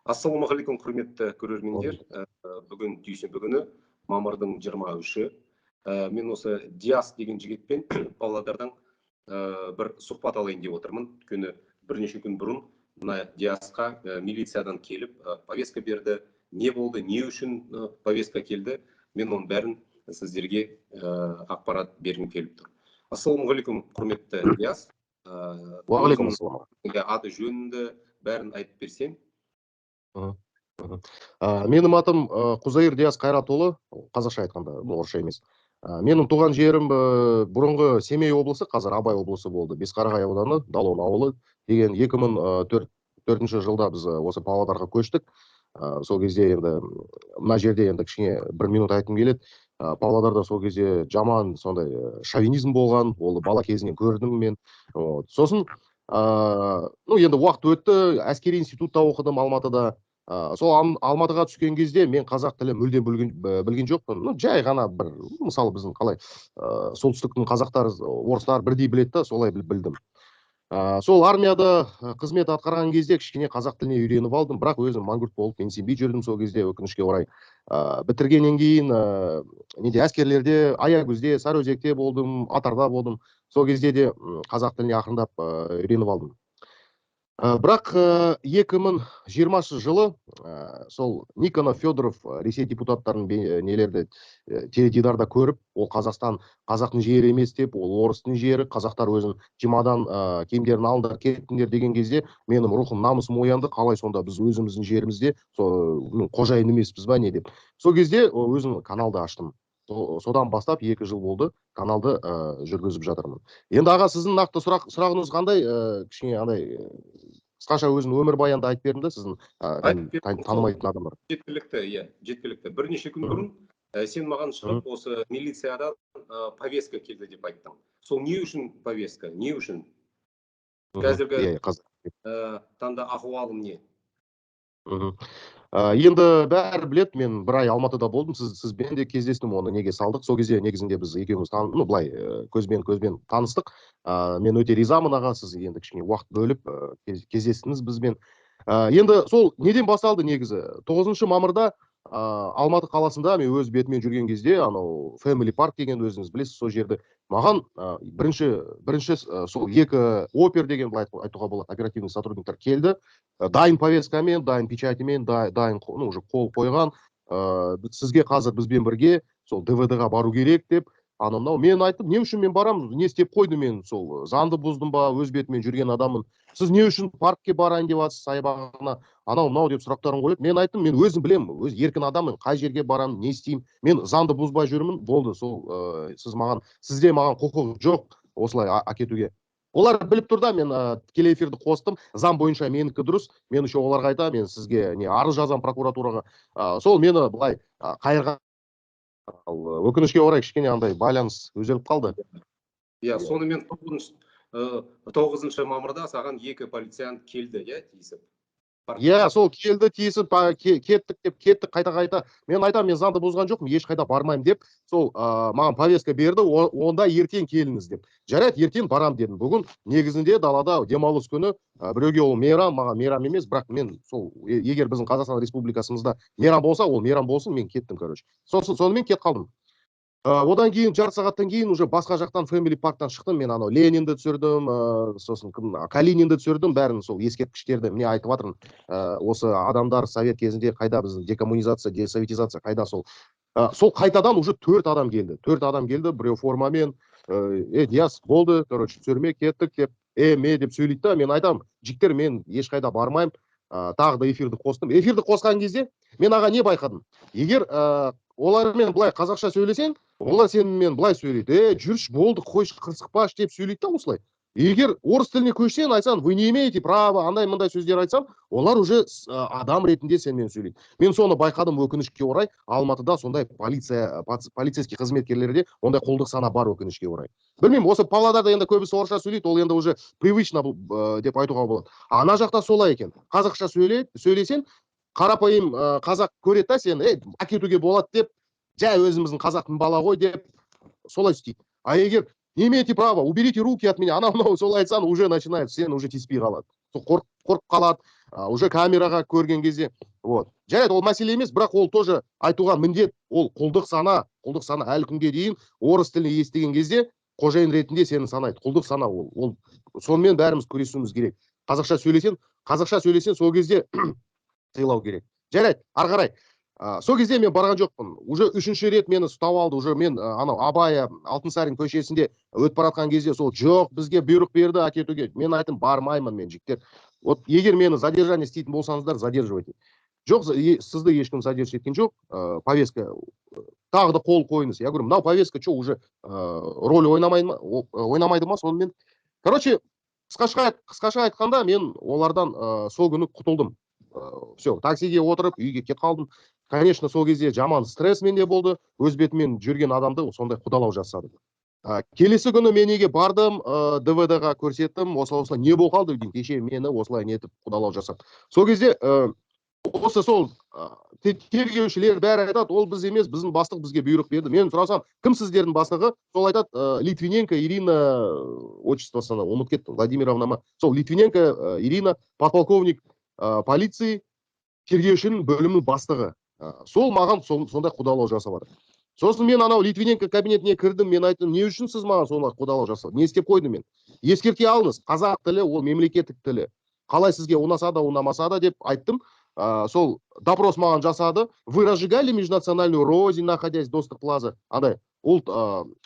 Ассалаумағалейкум, құрметті көрермендер. Бүгін дүйсенбі күні, мамырдың 23-і. Мен осы Диас деген жігітпен Павлодардан бір сұхбат алайын деп отырмын. Өйткені бірнеше күн бұрын мына Диасқа милициядан келіп повестка берді. Не болды, не үшін повестка келді? Мен оның бәрін сіздерге ақпарат бергім келіп тұр. Ассалаумағалейкум, құрметті Диас. Уағалейкум ассалам. Аты жөніңді бәрін айтып берсең. Менің атым Құзайыр Диас Қайратұлы, қазақша айтқанда, орысша емес. Менің туған жерім бұрынғы Семей облысы, қазір Абай облысы болды. Бесқарағай ауданы, Далон ауылы деген 2004 жылда біз осы Павлодарға көштік. Сол кезде енді мына жерде енді кішкене бір минут айтқым келеді. Павлодарда сол кезде жаман сондай шовинизм болған, ол бала кезінен көрдім мен. Сосын енді уақыт өтті, әскери институтта оқыдым Алматыда. Сол Алматыға түскен кезде мен қазақ тілін мүлдем білген жоқпын. Жай ғана бір, мысалы біздің қалай солтүстіктің қазақтары, орыстар бірдей біледі да, солай білдім. Сол армияда қызмет атқарған кезде кішкене қазақ тіліне үйреніп алдым, бірақ өзім мангурт болып менсінбей жүрдім сол кезде, өкінішке орай. Бітіргеннен кейін әскерлерде, Аягөзде, Сарыөзекте болдым, Атарда болдым. Сол кезде де қазақ тіліне ақырындап үйреніп алдым. Бірақ 2020 жылы сол Никонов, Федоров, Ресей депутаттарын нелерді теледидарда көріп, ол қазақтың жері емес деп, ол орыстың жері, қазақтар өзін жимадан киімдерін алыңдар, кеттіңдер деген кезде менің рухым, намысым оянды, қалай сонда біз өзіміздің жерімізде қожайын емеспіз ба не деп. Сол кезде өзім каналды аштым. Содан бастап 2 жыл болды каналды жүргізіп жатырмын. Енді аға, сіздің нақты сұрағыңыз қандай? Кішкене андай қысқаша өзінің өмір баянды айтып бердім да, сіздің танымайтын адамдар. Жеткілікті, иә, жеткілікті. Бірнеше күн бұрын сен маған шығып осы милициядан повестка келді деп айттың. Сол не үшін повестка? Не үшін? Қазіргі таңда ахуалың не? Енді бәрі білет, мен бір ай Алматыда болдым, сізбен де кездестім, оны неге салдық. Сол кезде негізінде біз екеуміз былай көзбен таныстық. Мен өте ризамын аға, сіз енді кішкене уақыт бөліп кездестіңіз бізбен. Енді сол неден басталды негізі? 9 мамырда Алматы қаласында мен өз бетімен жүрген кезде, анау Family Park деген өзіңіз білесіз, сол жерді маған бірінші сол 2 опер деген, былай айтуға болады, оперативный сотрудниктар келді. Дайын повесткамен, дайын печатімен, дайын уже қол қойған. Сізге қазір бізбен бірге сол ДВД-ға бару керек деп. Мен айттым, не үшін мен барамын, не істеп қойды, мен сол заңды бұздым ба, өз бетімен жүрген адамын. Сіз не үшін паркке барайын деп жатсыз, саябағына, анау деп сұрақтарын қойып. Мен айттым, мен өзім білемін, өз еркін адамын, қай жерге барамын, не істеймін. Мен заңды бұзбай жүрмін, болды. Сол сізде маған құқық жоқ осылай әкетуге. Олар біліп тұр да, мен тікелей эфирді қостым, заң бойынша менікі дұрыс, мен үшін оларға айтам, мен сізге арыз жазам прокуратураға. Сол мені былай қайырға, өкінішке орай кішкене андай байланыс үзіліп қалды. Иә, сонымен 9 мамырда саған 2 полициянт келді, иә, тиісіп? Иә, сол келді, тиісіп, кеттік қайта. Мен айтам, мен заңды бұзған жоқпын, ешқайда бармаймын деп, сол маған повестка берді, онда ертең келіңіз деп. Жарайды, ертең барам дедім. Бүгін негізінде далада демалыс күні, біреуге ол мейрам, маған мейрам емес, бірақ мен сол, егер біздің Қазақстан Республикасымызда мейрам болса, ол мейрам болсын, мен кеттім, короче. Сонымен кет қалдым. Одан кейін жарты сағаттан кейін уже басқа жақтан Family Parktан шықтым, мен анау Ленинді түсірдім, сосын Калининді түсірдім, бәрін сол ескерткіштерді міне айтып жатырмын. Осы адамдар совет кезінде қайда, біздің декоммунизация, десоветизация қайда, сол қайтадан уже 4 адам келді. 4 адам келді, біреу формамен, Диас болды, короче, түсірме кеттік деп, деп сөйлейді да, мен айтам, жіктер, мен ешқайда бармаймын. Тағы да эфирді қостым. Эфирді қосқан кезде мен аға не байқадым? Егер олармен былай қазақша сөйлесең, олар сенімен былай сөйлейді. Жүрші, болды, қойшы, қырсықпаш деп сөйлейді да осылай. Егер орыс тіліне көшсең, айтсаң, вы не имеете права, андай-мындай сөздер айтсам, олар уже адам ретінде сенімен сөйлейді. Мен соны байқадым, өкінішке орай. Алматыда сондай полицейский қызметкерлерде ондай құлдық сана бар, өкінішке орай. Білмеймін, осы Павлодарда енді көбісі орысша сөйлейді, ол енді уже привычно деп айтуға болады. Ана жақта солай екен. Қазақша сөйлесең, қарапайым қазақ көреді да сені, әкетуге болады деп, жай өзіміздің қазақтың бала ғой деп, солай істейді. А егер не имеете права, уберите руки от меня, анау солай айтсаң, уже начинает, сен уже тиіспей қалады. Қорқып қалады. уже камераға көрген кезде вот жарайды, ол мәселе емес, бірақ ол тоже айтуға міндет. Ол құлдық сана әлі күнге дейін орыс тілін естіген кезде қожайын ретінде сені санайды. Құлдық сана ол сонымен бәріміз күресуіміз керек. Қазақша сөйлесен сол кезде сыйлау керек. Жарайды, ары қарай. Сол кезде мен барған жоқпын. Уже 3-ші рет мені ұстап алды. Уже мен анау Абай Алтынсарин көшесінде өтіп баратқан кезде сол жоқ, бізге бұйрық берді әкетуге. Мен айттым, бармаймын мен, жігіттер. Вот егер мені задержание істейтін болсаңыздар, задерживайте. Жоқ, сізді ешкім задержать еткен жоқ. Повестка тағы да қол қойыңыз. Я говорю, мынау повестка что, уже роль ойнамайды ма сонымен? Короче, қысқаша айтқанда, мен олардан сол күні құтылдым. Все, таксиге отырып, үйге кетіп қалдым. Конечно, сол кезде жаман стресс менде болды. Өз бетімен жүрген адамды сондай құдалау жасады. Келесі күні мен үйге бардым, ДВД-ға көрсеттім. Осылай не болып қалды деймін, кеше мені осылай нетіп құдалау жасады. Сол кезде осы сол тергеушілер бәрі айтады, ол біз емес, біздің бастық бізге бұйрық берді. Мен сұрасам, кім сіздердің бастығы? Сол айтады, Литвиненко Ирина, отчествосын ұмытып кеттім, Владимировна ма? Сол Литвиненко Ирина, подполковник полиции, тергеушінің бөлімінің бастығы. Сол маған сондай құдалау жасап жатыр. Сосын мен анау Литвиненко кабинетіне кірдім, мен айттым, не үшін сіз маған сондай құдалау жасап? Не істеп қойдым мен? Ескерте алыңыз, қазақ тілі ол мемлекеттік тілі. Қалай сізге ұнаса да, ұнамаса да деп айттым. Сол допрос маған жасады. Вы разжигали межнациональную рознь, находясь в Достық плаза. Андай ұлт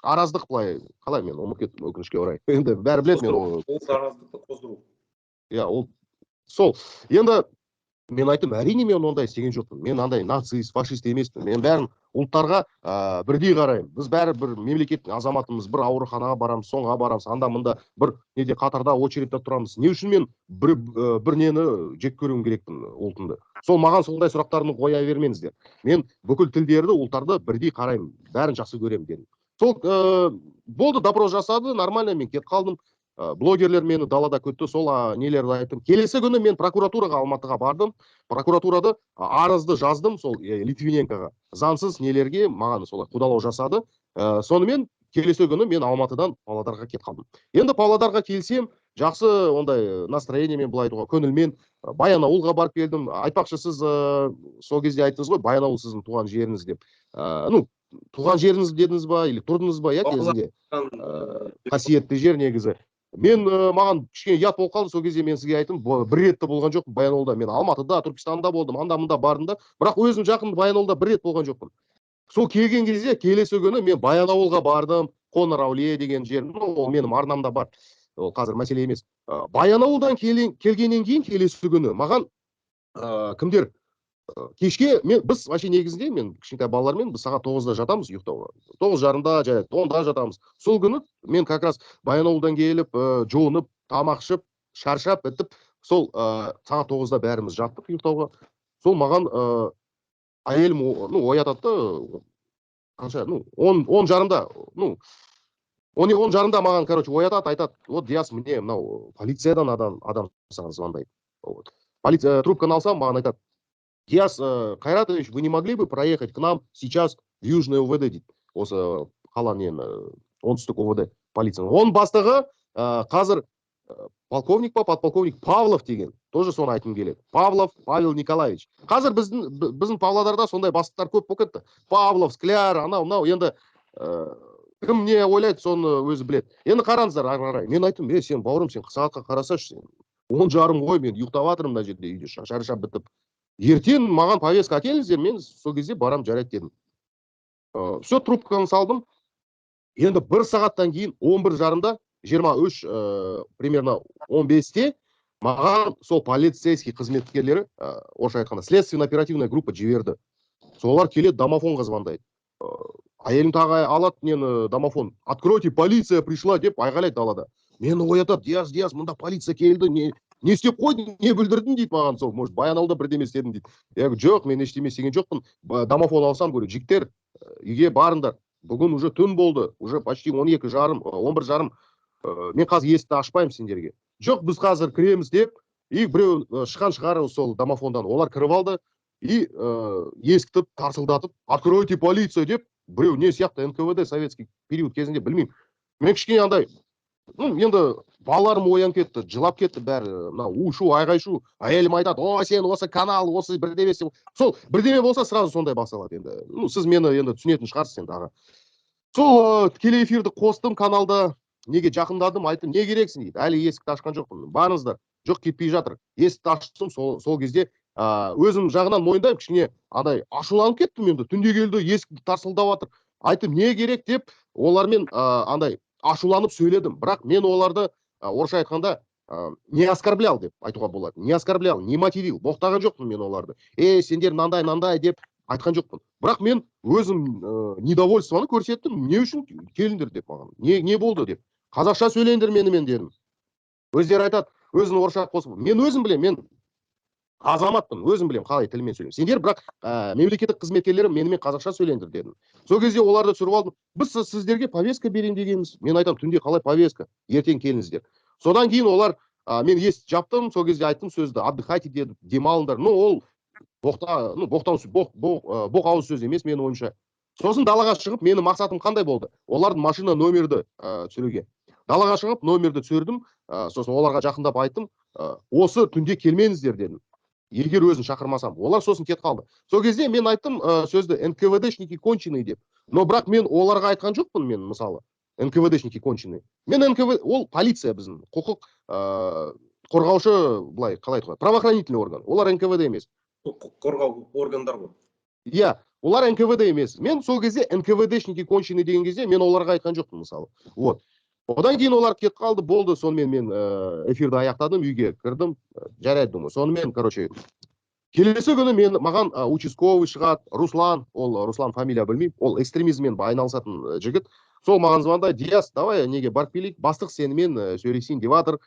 араздық былай, қалай мен ұмытып кеттім өкінішке орай. Енді бәрі біледі мен ол араздықты қоздыру. Иә, ол сол. Енді мен айттым, әрине мен ондай істеген жоқпын. Мен андай нацист, фашист емеспін. Мен бәрін ұлттарға бірдей қараймын. Біз бәрі бір мемлекеттің азаматымыз, бір ауруханаға барамыз, соңға барамыз, анда-мында бір неде қатарда очередьте тұрамыз. Не үшін мен бір нені жек көруім керекпін ұлтымды? Сол маған сондай сұрақтарды қоя бермеңіздер. Мен бүкіл тілдерді, ұлттарды бірдей қараймын, бәрін жақсы көремін дедім. Сол болды, допрос жасады, нормально, мен кетіп қалдым. Блогерлер мені далада күтті, сол нелерді айттым. Келесі күні мен прокуратураға, Алматыға бардым. Прокуратурада арызды жаздым сол Литвиненкоға. Заңсыз нелерге маған солай құдалау жасады. Сонымен келесі күні мен Алматыдан Павлодарға кетіп қалдым. Енді Павлодарға келсем, жақсы ондай настроениемен, былай айтуға көңілмен Баянауылға барып келдім. Айтпақшы, сіз сол кезде айттыңыз ғой, Баянауыл сіздің туған жеріңіз деп. Туған жеріңіз дедіңіз ба, или тұрдыңыз ба, кезінде? Қасиетті жер негізі. Маған кішкене ұят болып қалды. Сол кезде мен сізге айттым, бір ретті болған жоқпын Баянауылда. Мен Алматыда, Түркістанда болдым, анда-мында бардым да, бірақ өзім жақын Баянауылда бір рет болған жоқпын. Сол келген кезде, келесі күні мен Баянауылға бардым, Қоңыр-Әулие деген жер, ол менің арнамда бар. Ол қазір мәселе емес. Баянауылдан келгеннен кейін келесі күні маған кімдер кешке біз вообще негізінде мен кішкентай балалармен біз сағат 9-да жатамыз ұйықтауға. 9:30-да, жарайды, 10-да жатамыз. Сол күні мен как раз Баянауылдан келіп, жуынып, тамақ ішіп, шаршап бітіп, сол сағат 9-да бәріміз жаттық ұйықтауға. Сол маған әйелім оятады, қанша, 10:30-да, 10:30-да маған, короче, оятады, айтады, вот Диас, мне мынау полициядан адам саған звондайды. Полиция трубканы алсам, маған айтады, Диас Кайратович, вы не могли бы проехать к нам сейчас в Южный ОВД дейді. Осы қаланың оңтүстік ОВД полицияның. Оның бастығы қазір полковник па, подполковник Павлов деген. Тоже соны айтқым келеді. Павлов Павел Николаевич. Қазір біздің Павлодарда сондай бастықтар көп болып кетті. Павлов, Скляр, анау, енді кім не ойлайды, соны өзі біледі. Енді қараңыздар, ары қарай. Мен айттым, сен бауырым, сен сағатқа қарасашы, сен 10:30 ғой, мен ұйықтап жатырмын мына жерде үйде, шаршап бітіп. Ертең маған повестка әкеліңіздер, мен сол кезде барам, жарайды дедім. Все, трубканы салдым. Енді бір сағаттан кейін 11:30-да, 23 примерно 15-те маған сол полицейский қызметкерлері, орысша айтқанда, следственно-оперативная группа жіберді. Солар келеді, домофонға звондайды. Әйелім тағы алады нені домофон. Откройте, полиция пришла деп айғайлайды далада. Мені оятады, Диас, мұнда полиция келді, не істеп қойдың, не бүлдірдің дейді маған. Сол, может, Баянауылда бірдеме істедім дейді. Я говорю, жоқ, мен ештеме істеген жоқпын. Домофон алсам, говорю, жігіттер, үйге барыңдар. Бүгін уже түн болды, уже почти 12:30, 11:30. Мен қазір есікті ашпаймын сендерге. Жоқ, біз қазір кіреміз деп, и біреу шыққан шығар сол домофондан. Олар кіріп алды, и есікті тарсылдатып, откройте полицию деп, біреу не сияқты НКВД советский период кезінде білмеймін. Мен кішкене андай енді балаларым оянып кетті, жылап кетті бәрі. Мына у-шу, айғай-шу. Әйелім айтады, о, сен осы канал, осы бірдеме. Сол бірдеме болса сразу сондай басталады енді. Сіз мені енді түсінетін шығарсыз енді аға. Сол тікелей эфирді қостым каналда. Неге жақындадым, айттым, не керексің дейді. Әлі есікті ашқан жоқпын. Барыңыздар. Жоқ, кетпей жатыр. Есікті аштым, сол кезде өзім жағынан мойындаймын, кішкене адай ашуланып кеттім енді. Түнде келді, есікті тарсылдап жатыр. Айттым, не керек деп олармен андай ашуланып сөйледім. Бірақ мен оларды орысша айтқанда не оскорблял деп айтуға болады. Не оскорблял, не мотивил. Боқтаған жоқпын мен оларды. Сендер мынандай деп айтқан жоқпын. Бірақ мен өзім недовольствоны көрсеттім. Не үшін келіңдер деп маған. Не болды деп. Қазақша сөйлеңдер менімен дедім. Өздері айтады, өзін орысша қосып. Мен өзім білем, мен азаматпын, өзім білем қалай тілмен сөйлеймін. Сендер бірақ мемлекеттік қызметкерлерім менімен қазақша сөйлеңдер дедім. Сол кезде оларды түсіріп алдым. Біз сіздерге повестка берейін дегенбіз. Мен айтамын, түнде қалай повестка? Ертең келіңіздер. Содан кейін олар мен есікті жаптым, сол кезде айттым сөзді, отдыхайте дедім, демалыңдар. Ол боқ ауыз сөз емес менің ойымша. Сосын далаға шығып, менің мақсатым қандай болды? Олардың машина номерді түсіруге. Далаға шығып, номерді түсірдім. Сосын оларға жақындап айттым, осы түнде келмеңіздер дедім. Егер өзін шақырмасам, олар сосын кет қалды. Сол кезде мен айттым сөзді НКВДшники конченый деп. Но бірақ мен оларға айтқан жоқпын, мен мысалы НКВДшники конченый. Мен НКВД, ол полиция біздің, құқық қорғаушы, былай қалай айтуға, правоохранительный орган. Олар НКВД емес. Құқық қорғау органдар ғой. Иә, олар НКВД емес. Мен сол кезде НКВДшники конченый деген кезде мен оларға айтқан жоқпын мысалы. Вот. Одан кейін олар кет қалды, болды. Сонымен мен эфирді аяқтадым, үйге кірдім, жарайды думаю. Сонымен, короче, келесі күні маған участковый шығады, Руслан фамилия білмеймін, ол экстремизммен айналысатын жігіт. Сол маған звондайды, Диас, давай неге барып келейік, бастық сенімен сөйлесейін деп жатыр.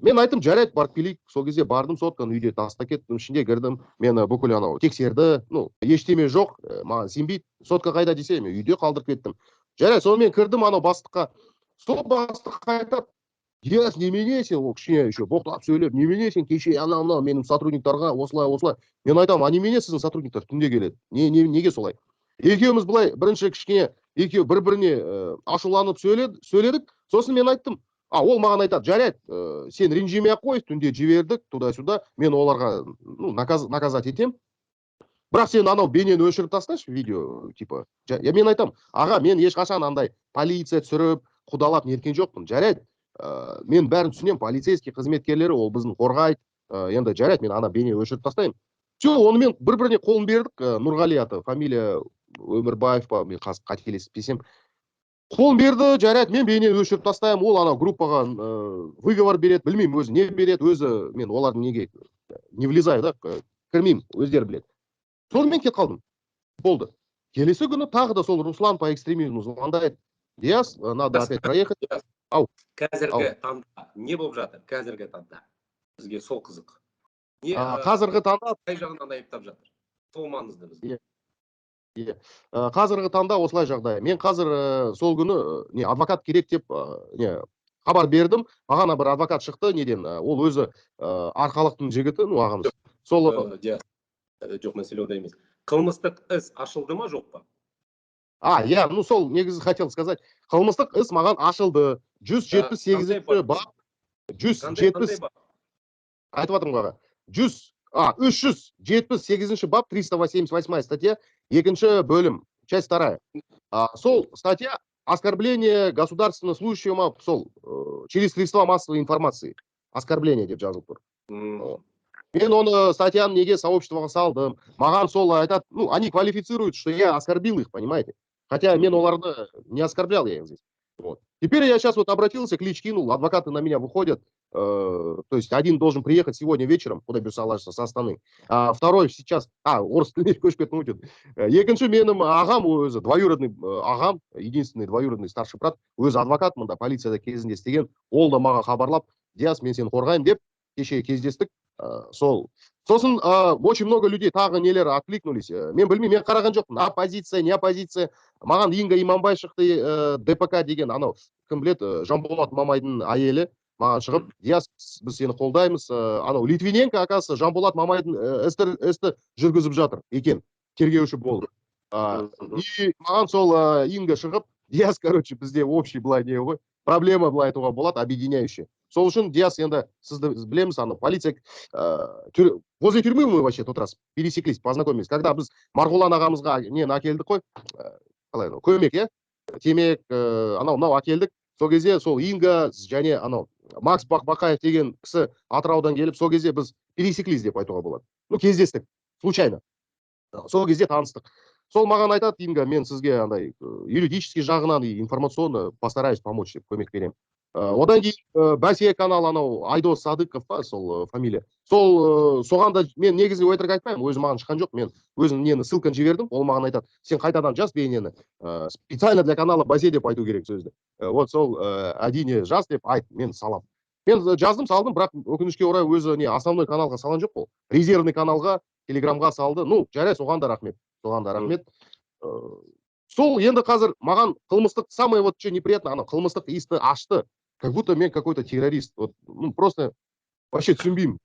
Мен айттым, жарайды, барып келейік. Сол кезде бардым, сотканы үйде тастап кеттім, ішінде кірдім. Мені бүкіл анау тексерді, ештеме жоқ, маған сенбейді. Сотка қайда десе, мен үйде қалдырып кеттім. Жарайды, сонымен кірдім анау бастыққа. Сол бастық айтады, Диас, немене сен, ол кішкене еще боқтап сөйлеп, немене сен кеше анау менің сотрудниктарға осылай. Мен айтамын, немене сіздің сотрудниктар түнде келеді? Неге солай? Екеуміз былай бірінші кішкене екеу бір-біріне ашуланып сөйледік. Сосын мен айттым, ол маған айтады, жарайды, сен ренжімей ақ қой, түнде жібердік, туда-сюда, мен оларға наказать етем. Бірақ сен анау бейнені өшіріп тасташы, видео, типа. Мен айтам, аға, мен ешқашан андай полиция түсіріп, құдалап неткен жоқпын. Жарайды, мен бәрін түсінем, полицейский қызметкерлері ол біздің қорғайды. Енді жарайды, мен ана бейне өшіріп тастаймын. Все, онымен бір-біріне қолын бердік. Нұрғали аты, фамилия Өмірбаев па, мен қателеспесем. Қолын берді, жарайды, мен бейнені өшіріп тастаймын. Ол ана группаға выговор береді, білмеймін өзі не береді, өзі мен олардың неге не влезаю, да, кірмеймін, өздері біледі. Сонымен кет қалдым. Болды. Келесі күні тағы да сол Руслан по экстремизму звондайды. Диас, надо опять проехать. Қазіргі таңда не болып жатыр? Қазіргі таңда бізге сол қызық. Қазіргі таңда қай жағынан айыптап жатыр? Сол маңызды бізге. Қазіргі таңда осылай жағдай. Мен қазір сол күні адвокат керек деп хабар бердім. Маған бір адвокат шықты, неден? Ол өзі арқалықтың жігіті, ағамыз. Сол жоқ, мәселе онда емес. Қылмыстық іс ашылды ма, жоқ па? Сол негізі хотел сказать. Қылмыстық іс маған ашылды. 178 бап. 170 айтып жатырмын аға. 378 бап, 388 статья, екінші бөлім, часть 2. Сол статья оскорбление государственного служащего сол через средства массовой информации. Оскорбление деп жазылып тұр. Мен оны статьяны неге сообществоға салдым. Маған сол айтады, они квалифицируют, что я оскорбил их, понимаете? Хотя мен оларды не оскорблял я их здесь. Вот. Теперь я сейчас обратился, клич кинул, адвокаты на меня выходят. То есть один должен приехать сегодня вечером, куда бюсалашься, со Астаны. Второй сейчас, орыс тіліне көшіп кетіп өтеді. Екінші менің ағам, өзі двоюродный ағам, единственный двоюродный старший брат, өзі адвокат мында полицияда кезінде істеген, ол да маған хабарлап, Диас, мен сені қорғаймын деп, кеше кездестік. Сосын очень много людей тағы нелер откликнулись. Мен білмеймін, мен қараған жоқпын. Оппозиция, не оппозиция. Маған Инга Иманбай шықты, ДПК деген, анау, кім біледі, Жанболат Мамайдың әйелі маған шығып, Диас, біз сені қолдаймыз. Анау Литвиненко, оказывается, Жанболат Мамайдың істі жүргізіп жатыр екен, тергеуші болды. И маған сол Инга шығып, Диас, короче, бізде общий былай не ғой. проблема былай айтуға болады, объединяющий. Сол үшін Диас енді сізді білеміз, аны полиция возле тюрьмы мы вообще тот раз пересеклись, познакомились. Когда біз Марғұлан ағамызға нені әкелдік қой, қалай көмек, иә, темек, анау әкелдік. Сол кезде сол Инга және анау Макс Бақбақаев деген кісі Атыраудан келіп, сол кезде біз пересеклись деп айтуға болады. Ну, кездестік, случайно. Сол кезде таныстық. Сол маған айтады, Инга, мен сізге андай юридический жағынан и информационно постараюсь помочь деп көмек беремін. Одан кейін Бәсе канал анау Айдос Садыков па, сол фамилия. Сол соған да мен негізі өтірік айтпаймын, өзі маған шыққан жоқ. Мен өзім нені ссылканы жібердім, ол маған айтады, сен қайтадан жаз бейнені, специально для канала Бәсе деп айту керек сөзді. Вот сол әдейі жаз деп айт, мен салам. Мен жаздым, салдым, бірақ өкінішке орай өзі не основной каналға салған жоқ ол. Резервный каналға, Телеграмға салды. Ну, жарай, соған да рахмет. Соған да рахмет. Сол енді қазір маған қылмыстық, самое вот что неприятно, ана қылмыстық исті ашты. Как будто мен какой-то террорист. Вот, ну, просто вообще түсінбеймін.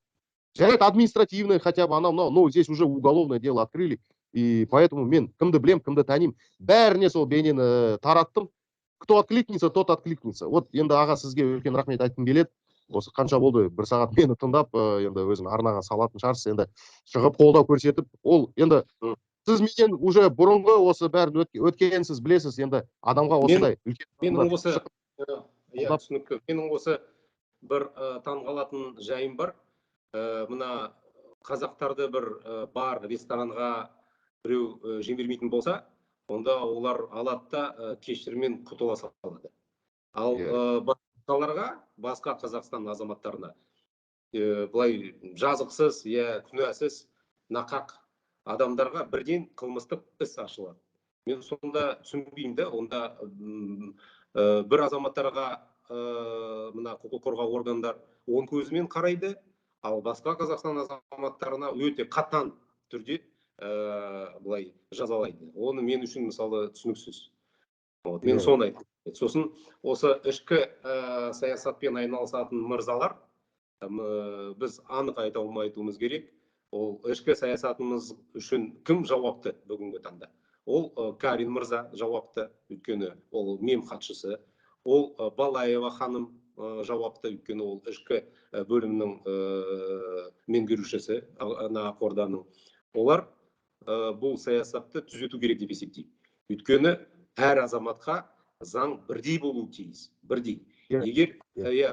Жарайды, административное хотя бы, но здесь уже уголовное дело открыли. И поэтому мен кімді білем, кімді танимын. Бәріне сол бейнені тараттым. Кто откликнется, тот откликнется. Вот енді аға сізге үлкен рахмет айтқым келеді. Осы қанша болды, бір сағат мені тыңдап, енді өзің арнаға салатын шығарсыз, енді шығып қолдау көрсетіп, ол енді сіз менен уже бұрынғы осы бәрін өткенсіз, білесіз, енді адамға осындай менің осы түсінікті. Менің осы бір таңғалатын жайым бар. Мына қазақтарды бір бар ресторанға біреу жемермейтін болса, онда олар алады да кешіріммен құтыла салады. Ал басқа Қазақстан азаматтарына былай жазықсыз, күнәсіз, нақақ адамдарға бірден қылмыстық іс ашылады. Мен сонда түсінбеймін де, онда бір азаматтарға мына құқық қорғау органдар оң көзімен қарайды, ал басқа Қазақстан азаматтарына өте қатаң түрде былай жазалайды. Оны мен үшін мысалы түсініксіз. Мен соны айтамын. Сосын осы ішкі саясатпен айналысатын мырзалар, біз анық айта алмайтуымыз керек. Ол ішкі саясатымыз үшін кім жауапты бүгінгі таңда? Ол Карин мырза жауапты, өйткені ол мемхатшысы. Ол Балаева ханым жауапты, өйткені ол ішкі бөлімнің меңгерушісі, Ақорданың. Олар бұл саясатты түзету керек деп есептейді. Өйткені әр азаматқа заң бірдей болуы тиіс, бірдей. Егер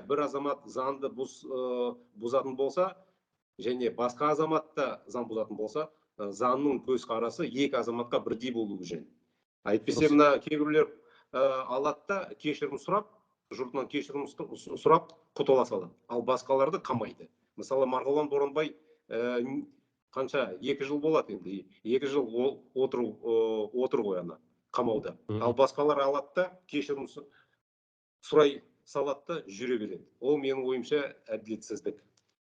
бір азамат заңды бұзатын болса, және басқа азаматта заң бұзатын болса, заңның көзқарасы екі азаматқа бірдей болуы жөн. Әйтпесе мына кейбіреулер алады да кешірім сұрап, жұртынан кешірім сұрап құтыла салады. Ал басқаларды қамайды. Мысалы Марғұлан Боранбай қанша 2 жыл болады енді. 2 жыл отыр ғой ана қамауда. Ал басқалар алады да кешірім сұрай салады да жүре береді. Ол менің ойымша әділетсіздік.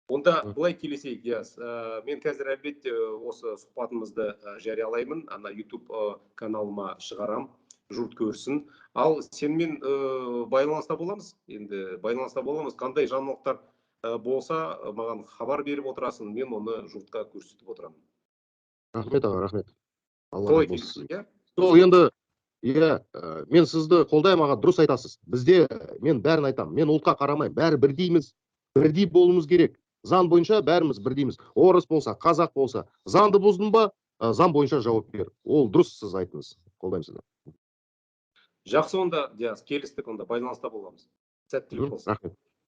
Онда былай келесейік, Диас. Мен қазір әлбетте осы сұхбатымызды жариялаймын, ана YouTube каналыма шығарам, жұрт көрсін. Ал сенмен байланыста боламыз. Енді байланыста боламыз. Қандай жаңалықтар болса, маған хабар беріп отырасың, мен оны жұртқа көрсетіп отырамын. Рахмет аға, рахмет. Солай келесің, иә? Сол енді, мен сізді қолдаймын аға, дұрыс айтасыз. Бізде, мен бәрін айтамын, мен ұлтқа қарамаймын, бәрі бірдейміз, бірдей болуымыз керек. Заң бойынша бәріміз бірдейміз. Орыс болса, қазақ болса, заңды бұздың ба, заң бойынша жауап бер. Ол дұрыс, сіз айтыңыз. Қолдаймын сізді. Жақсы, онда, Диас, келістік, онда байланыста боламыз. Сәттілік болсын. Рахмет.